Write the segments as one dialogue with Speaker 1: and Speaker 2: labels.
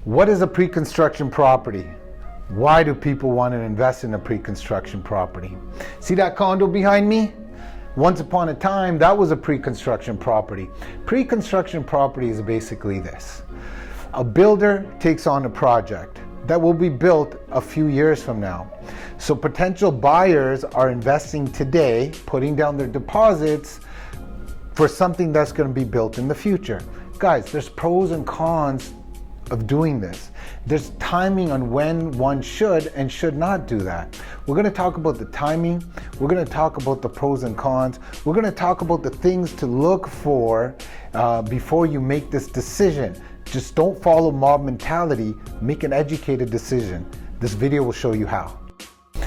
Speaker 1: What is a pre-construction property? Why do people want to invest in a pre-construction property? See that condo behind me? Once upon a time, that was a pre-construction property. Pre-construction property is basically this. A builder takes on a project that will be built a few years from now. So potential buyers are investing today, putting down their deposits for something that's going to be built in the future. Guys, there's pros and cons of doing this. There's timing on when one should and should not do that. We're going to talk about the timing. We're going to talk about the pros and cons. We're going to talk about the things to look for before you make this decision. Just don't follow mob mentality. Make an educated decision. This video will show you how.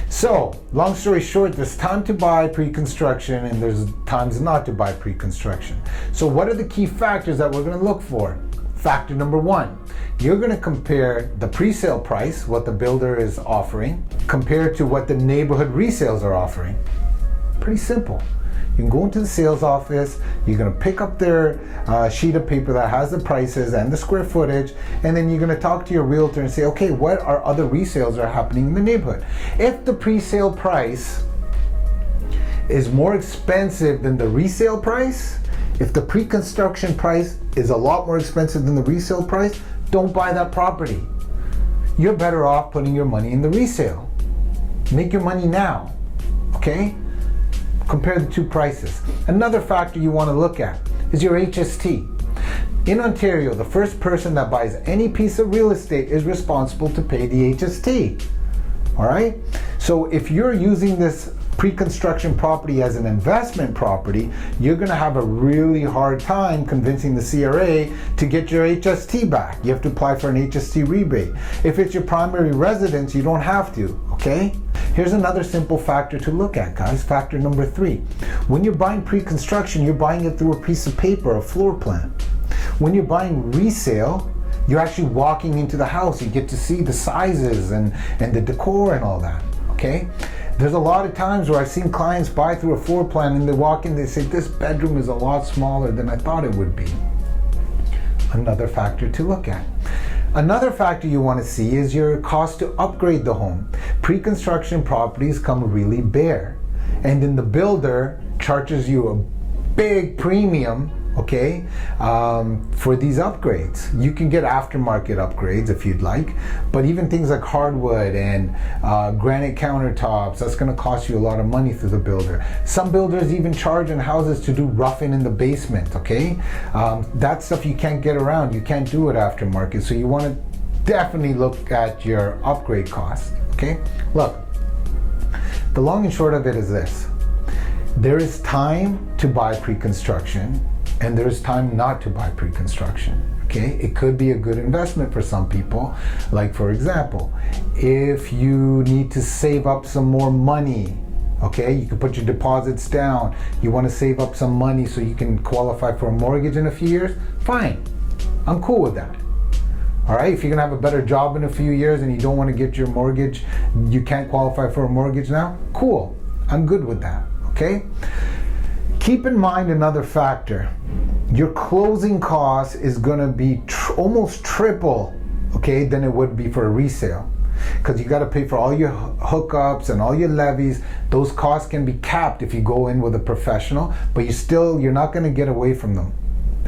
Speaker 1: So, long story short, there's time to buy pre-construction and there's times not to buy pre-construction. So what are the key factors that we're going to look for? Factor number one, you're going to compare the pre-sale price, what the builder is offering, compared to what the neighborhood resales are offering. Pretty simple. You can go into the sales office, you're going to pick up their sheet of paper that has the prices and the square footage, and then you're going to talk to your realtor and say, okay, what are other resales that are happening in the neighborhood? If the pre-sale price is more expensive than the resale price, if the pre-construction price is a lot more expensive than the resale price, don't buy that property. You're better off putting your money in the resale. Make your money now, okay? Compare the two prices. Another factor you want to look at is your HST. In Ontario, the first person that buys any piece of real estate is responsible to pay the HST. All right? So if you're using this pre-construction property as an investment property, you're going to have a really hard time convincing the CRA to get your HST back. You have to apply for an HST rebate. If it's your primary residence, you don't have to, okay? Here's another simple factor to look at, guys. Factor number three. When you're buying pre-construction, you're buying it through a piece of paper, a floor plan. When you're buying resale, you're actually walking into the house. You get to see the sizes and the decor and all that, okay? There's a lot of times where I've seen clients buy through a floor plan and they walk in, they say, this bedroom is a lot smaller than I thought it would be. Another factor to look at. Another factor you want to see is your cost to upgrade the home. Pre-construction properties come really bare, and then the builder charges you a big premium, okay, for these upgrades. You can get aftermarket upgrades if you'd like, but even things like hardwood and granite countertops, that's going to cost you a lot of money through the builder. Some builders even charge in houses to do roughing in the basement, okay? That stuff you can't get around. You can't do it aftermarket, so you want to definitely look at your upgrade cost, okay? Look, the long and short of it is this. There is time to buy pre-construction, and there's time not to buy pre-construction, okay? It could be a good investment for some people. Like, for example, if you need to save up some more money, okay? You can put your deposits down. You want to save up some money so you can qualify for a mortgage in a few years, fine. I'm cool with that. All right, if you're gonna have a better job in a few years and you don't want to get your mortgage, you can't qualify for a mortgage now, cool. I'm good with that, okay? Keep in mind another factor. Your closing cost is going to be almost triple, okay, than it would be for a resale. Because you got to pay for all your hookups and all your levies. Those costs can be capped if you go in with a professional, but you're not going to get away from them.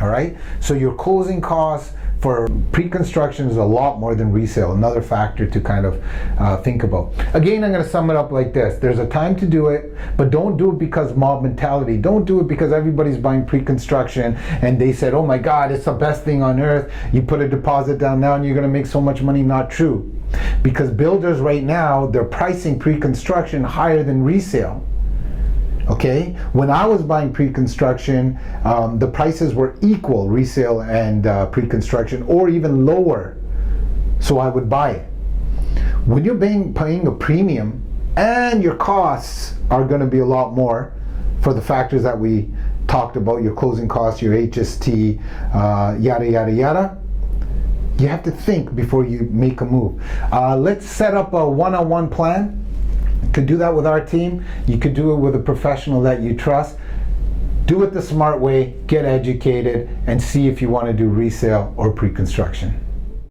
Speaker 1: All right? So your closing costs for pre-construction is a lot more than resale. Another factor to kind of think about. Again, I'm going to sum it up like this. There's a time to do it, but don't do it because mob mentality. Don't do it because everybody's buying pre-construction and they said, oh my God, it's the best thing on earth. You put a deposit down now and you're going to make so much money. Not true. Because builders right now, they're pricing pre-construction higher than resale. Okay, when I was buying pre-construction, the prices were equal, resale and pre-construction, or even lower. So I would buy it. When you're paying a premium and your costs are going to be a lot more for the factors that we talked about, your closing costs, your HST, yada, yada, yada, you have to think before you make a move. Let's set up a one-on-one plan. You could do that with our team. You could do it with a professional that you trust. Do it the smart way, get educated, and see if you want to do resale or pre-construction.